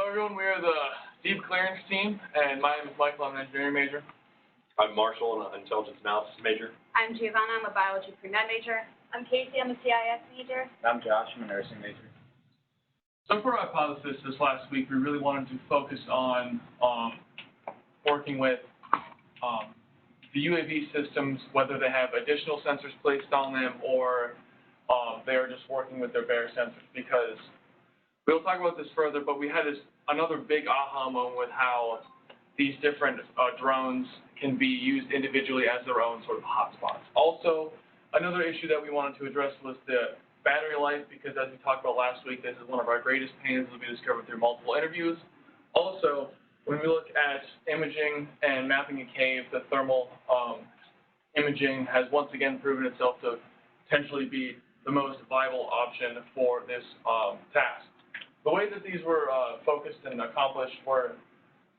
Hello everyone, we are the Deep Clearance team, and my name is Michael, I'm an engineering major. I'm Marshall, an intelligence analysis major. I'm Giovanna, I'm a biology pre-med major. I'm Casey, I'm a CIS major. I'm Josh, I'm a nursing major. So for our hypothesis this last week, we really wanted to focus on working with the UAV systems, whether they have additional sensors placed on them or they are just working with their bare sensors, because we'll talk about this further, but we had another big aha moment with how these different drones can be used individually as their own sort of hotspots. Also, another issue that we wanted to address was the battery life, because as we talked about last week, this is one of our greatest pains that we discovered through multiple interviews. Also, when we look at imaging and mapping a cave, the thermal imaging has once again proven itself to potentially be the most viable option for this task. The way that these were focused and accomplished were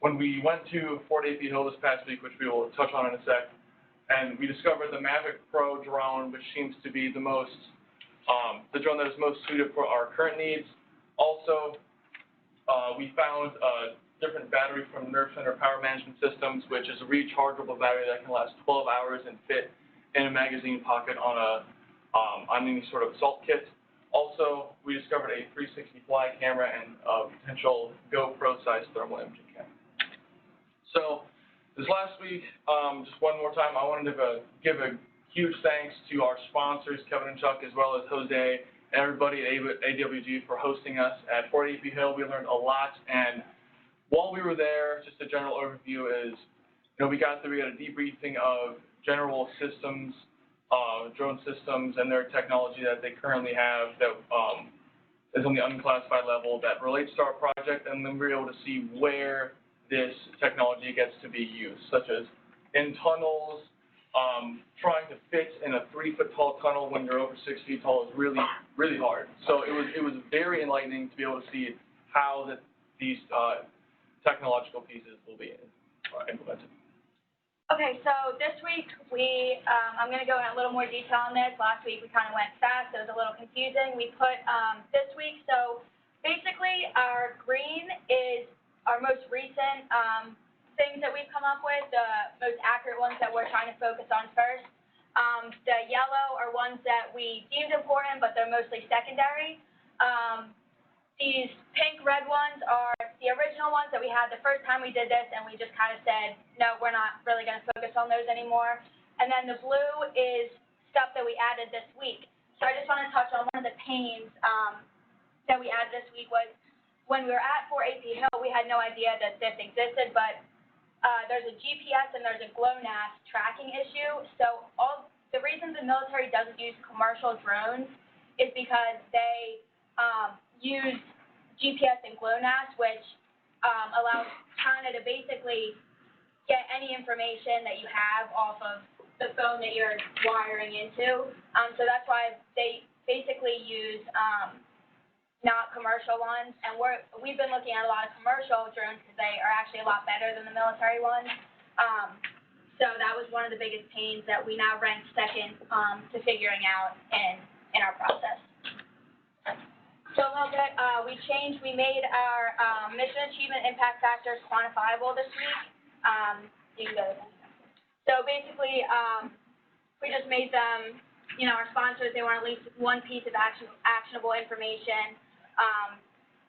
when we went to Fort AP Hill this past week, which we will touch on in a sec, and we discovered the Mavic Pro drone, which seems to be the most, the drone that is most suited for our current needs. Also, we found a different battery from Nerve Center Power Management Systems, which is a rechargeable battery that can last 12 hours and fit in a magazine pocket on any sort of assault kit. Also, we discovered a 360 fly camera and a potential GoPro-sized thermal imaging camera. So, this last week, just one more time, I wanted to give a huge thanks to our sponsors, Kevin and Chuck, as well as Jose, and everybody at AWG for hosting us at Fort AP Hill. We learned a lot, and while we were there, just a general overview is, we got a debriefing of general systems, drone systems and their technology that they currently have that is on the unclassified level that relates to our project, and then we're able to see where this technology gets to be used, such as in tunnels. Trying to fit in a 3-foot-tall tunnel when you're over 6 feet tall is really, really hard. So it was very enlightening to be able to see how these technological pieces will be implemented. Okay, so this week I'm going to go in a little more detail on this. Last week we kind of went fast, it was a little confusing. We put this week, so basically our green is our most recent things that we've come up with, the most accurate ones that we're trying to focus on first. The yellow are ones that we deemed important, but they're mostly secondary. These pink, red ones are the original ones that we had the first time we did this, and we just kind of said, no, we're not really going to focus on those anymore. And then the blue is stuff that we added this week. So I just want to touch on one of the pains that we added this week was when we were at Fort AP Hill, we had no idea that this existed, but there's a GPS and there's a GLONASS tracking issue. So the reason the military doesn't use commercial drones is because they use GPS and GLONASS, which allows China to basically get any information that you have off of the phone that you're wiring into. So that's why they basically use not commercial ones, and we've been looking at a lot of commercial drones because they are actually a lot better than the military ones. So that was one of the biggest pains that we now rank second to figuring out in our process. So a little bit, we made our mission achievement impact factors quantifiable this week. You can go to the next one. So basically, we just made them, our sponsors, they want at least one piece of actionable information.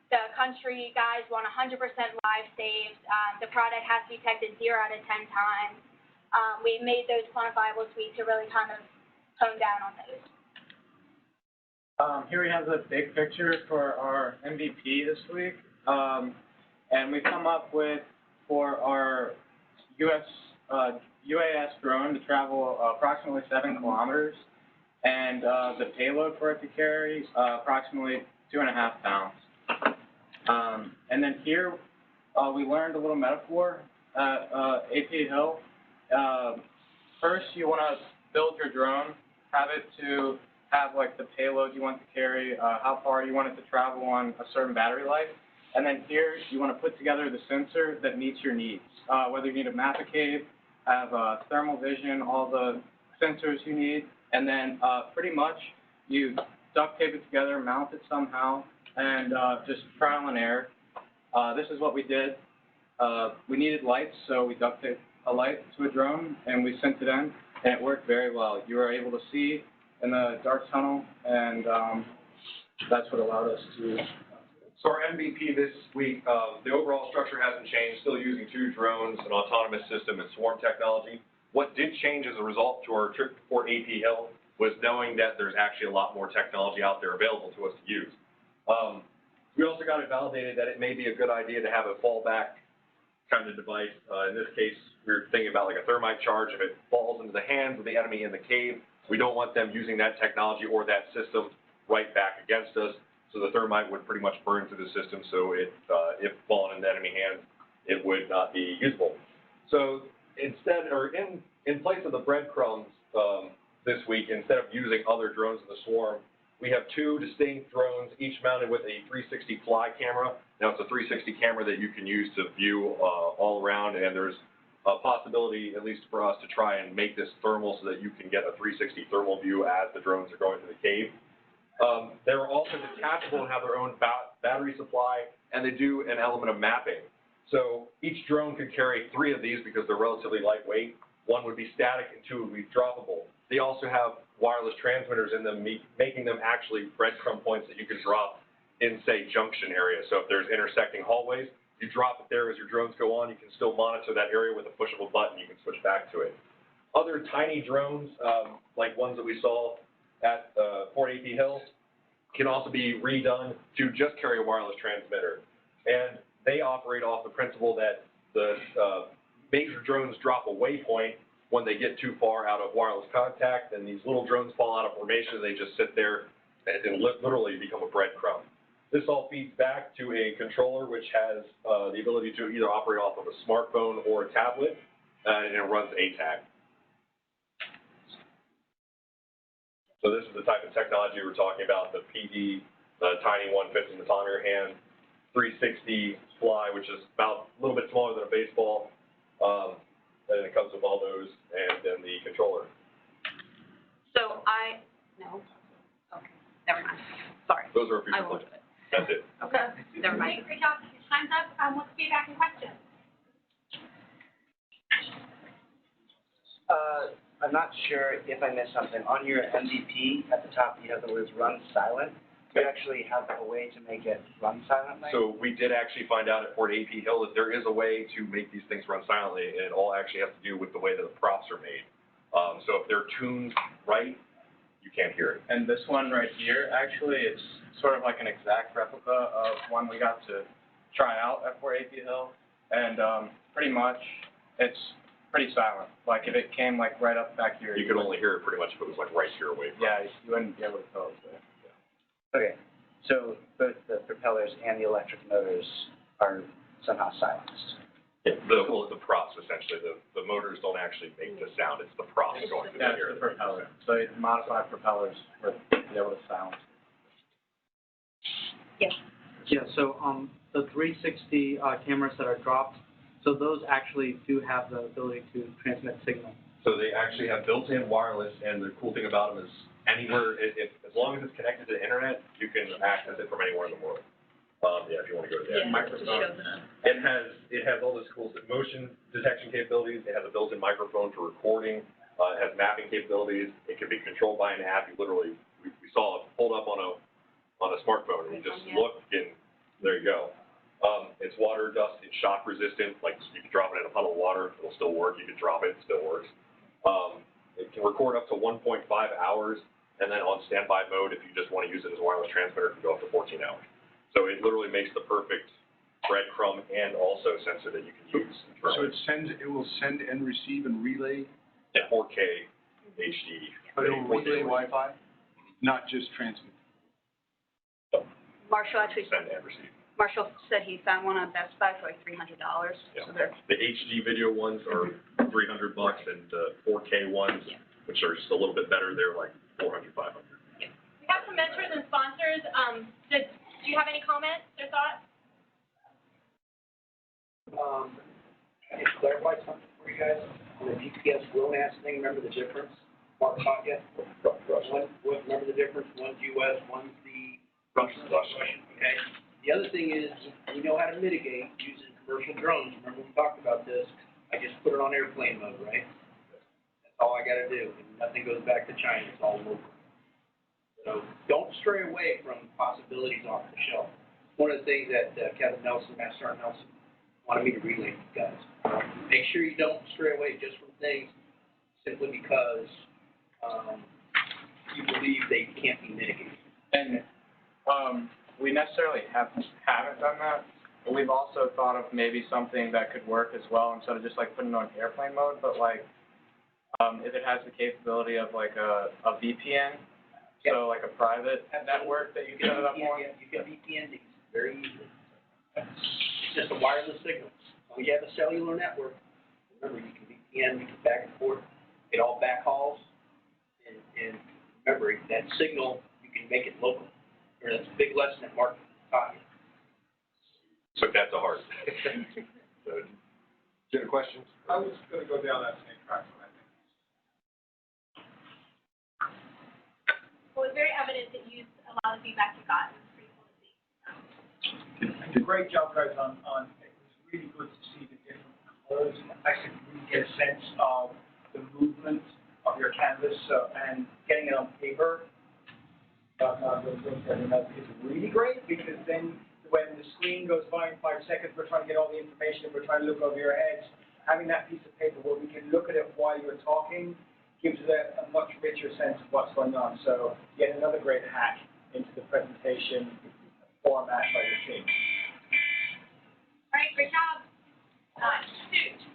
The country guys want 100% live saves. The product has to be detected 0 out of 10 times. We made those quantifiable this week to really kind of tone down on those. Here we have the big picture for our MVP this week, and we come up with, for our UAS drone to travel approximately 7 kilometers, and the payload for it to carry approximately 2.5 pounds. And then here we learned a little metaphor at AP Hill. First, you want to build your drone, have it to have like the payload you want to carry, how far you want it to travel on a certain battery life, and then here you want to put together the sensor that meets your needs. Whether you need to map a cave, have thermal vision, all the sensors you need, and then pretty much you duct tape it together, mount it somehow, and just trial and error. This is what we did. We needed lights, so we duct taped a light to a drone, and we sent it in, and it worked very well. You were able to see in the dark tunnel, and that's what allowed us to. So our MVP this week, the overall structure hasn't changed, still using 2 drones, an autonomous system, and swarm technology. What did change as a result to our trip to Fort AP Hill was knowing that there's actually a lot more technology out there available to us to use. We also got it validated that it may be a good idea to have a fallback kind of device. In this case, we were thinking about like a thermite charge. If it falls into the hands of the enemy in the cave, we don't want them using that technology or that system right back against us. So the thermite would pretty much burn through the system, so if fallen into enemy hands, it would not be usable. So instead, or in place of the breadcrumbs this week, instead of using other drones in the swarm, we have 2 distinct drones, each mounted with a 360 fly camera. Now it's a 360 camera that you can use to view all around, and there's a possibility, at least for us, to try and make this thermal so that you can get a 360 thermal view as the drones are going through the cave. They're also detachable and have their own battery supply, and they do an element of mapping. So each drone could carry 3 of these because they're relatively lightweight. 1 would be static and 2 would be droppable. They also have wireless transmitters in them, making them actually breadcrumb points that you can drop in, say, junction areas. So if there's intersecting hallways, you drop it there as your drones go on. You can still monitor that area with a push of a button. You can switch back to it. Other tiny drones, like ones that we saw at Fort AP Hill, can also be redone to just carry a wireless transmitter. And they operate off the principle that the major drones drop a waypoint when they get too far out of wireless contact, and these little drones fall out of formation, and they just sit there and literally become a breadcrumb. This all feeds back to a controller which has the ability to either operate off of a smartphone or a tablet, and it runs ATAG. So this is the type of technology we're talking about, the PD, the tiny one fits in the palm of your hand, 360 fly, which is about a little bit smaller than a baseball, and it comes with all those, and then the controller. So no, okay, never mind, sorry. Those are a few. I will do it. That's it. Okay, never mind. Great job. Time's up. What's feedback and questions? I'm not sure if I missed something. On your MVP, at the top, you have the words run silent. Do you actually have a way to make it run silently? So we did actually find out at Fort AP Hill that there is a way to make these things run silently, and it all actually has to do with the way that the props are made. So if they're tuned right, you can't hear it. And this one right here, actually, it's sort of like an exact replica of one we got to try out at Fort AP Hill, and pretty much it's pretty silent. Like if it came like right up back here, You could only hear it pretty much if it was like right here away from. Yeah, you wouldn't be able to tell it there. Okay, so both the propellers and the electric motors are somehow silenced. Yeah, the props essentially. The motors don't actually make the sound. It's the props going through Yeah, the air. it's the propeller. So you modify propellers for be able to silence. Yes. Yeah, so the 360 cameras that are dropped, so those actually do have the ability to transmit signal. So they actually have built-in wireless, and the cool thing about them is anywhere, as long as it's connected to the internet, you can access it from anywhere in the world. Yeah, if you want to go to that. Microphone. It has all this cool motion detection capabilities. It has a built-in microphone for recording. It has mapping capabilities. It can be controlled by an app. You literally, we saw it pulled up on a smartphone, and you just look, and there you go. It's water, dust, and shock resistant. Like you can drop it in a puddle of water, it'll still work. You can drop it, it still works. It can record up to 1.5 hours, and then on standby mode, if you just want to use it as a wireless transmitter, it can go up to 14 hours. So it literally makes the perfect breadcrumb and also sensor that you can use. So it will send and receive and relay, At 4K HD. but it will relay Wi-Fi, not just transmit. Marshall actually, Send and receive. Marshall said he found one on Best Buy for like $300. Yeah. So they're, The HD video ones are $300, and the 4K ones, which are just a little bit better, they're like $400, $500. We have some mentors and sponsors. Do you have any comments or thoughts? Can I clarify something for you guys? On the GPS GLONASS thing, remember the difference? Mark Pocket? Remember the difference? One's US, one's the Russian. Okay. The other thing is, we know how to mitigate using commercial drones. Remember we talked about this? I just put it on airplane mode, right? That's all I gotta do. And nothing goes back to China. It's all local. So don't stray away from possibilities off the shelf. One of the things that Kevin Nelson, Master Sergeant Nelson, wanted me to relay to you guys. Make sure you don't stray away just from things simply because you believe they can't be mitigated. And we necessarily haven't done that, but we've also thought of maybe something that could work as well instead of just like putting it on airplane mode, but like if it has the capability of like a VPN, so like a private network that you can set it up on. You can VPN these very easily. It's just a wireless signal. When you have a cellular network, remember you can VPN, you can back and forth, get all backhauls, and remember that signal, you can make it local. Or that's a big lesson that Mark taught you. Took that to heart. So, any questions? I was going to go down that same track, but I think. Well, it's very evident that you used a lot of feedback you got. It was pretty cool to see. You did a great job, guys, on, it was really good to see the different colors. I could really get a sense of the movement of your canvas and getting it on paper. It's really great because then when the screen goes by in 5 seconds, we're trying to get all the information, we're trying to look over your heads. Having that piece of paper where we can look at it while you're talking gives us a much richer sense of what's going on. So yet another great hack into the presentation format by your team. All right, great job. Shoot.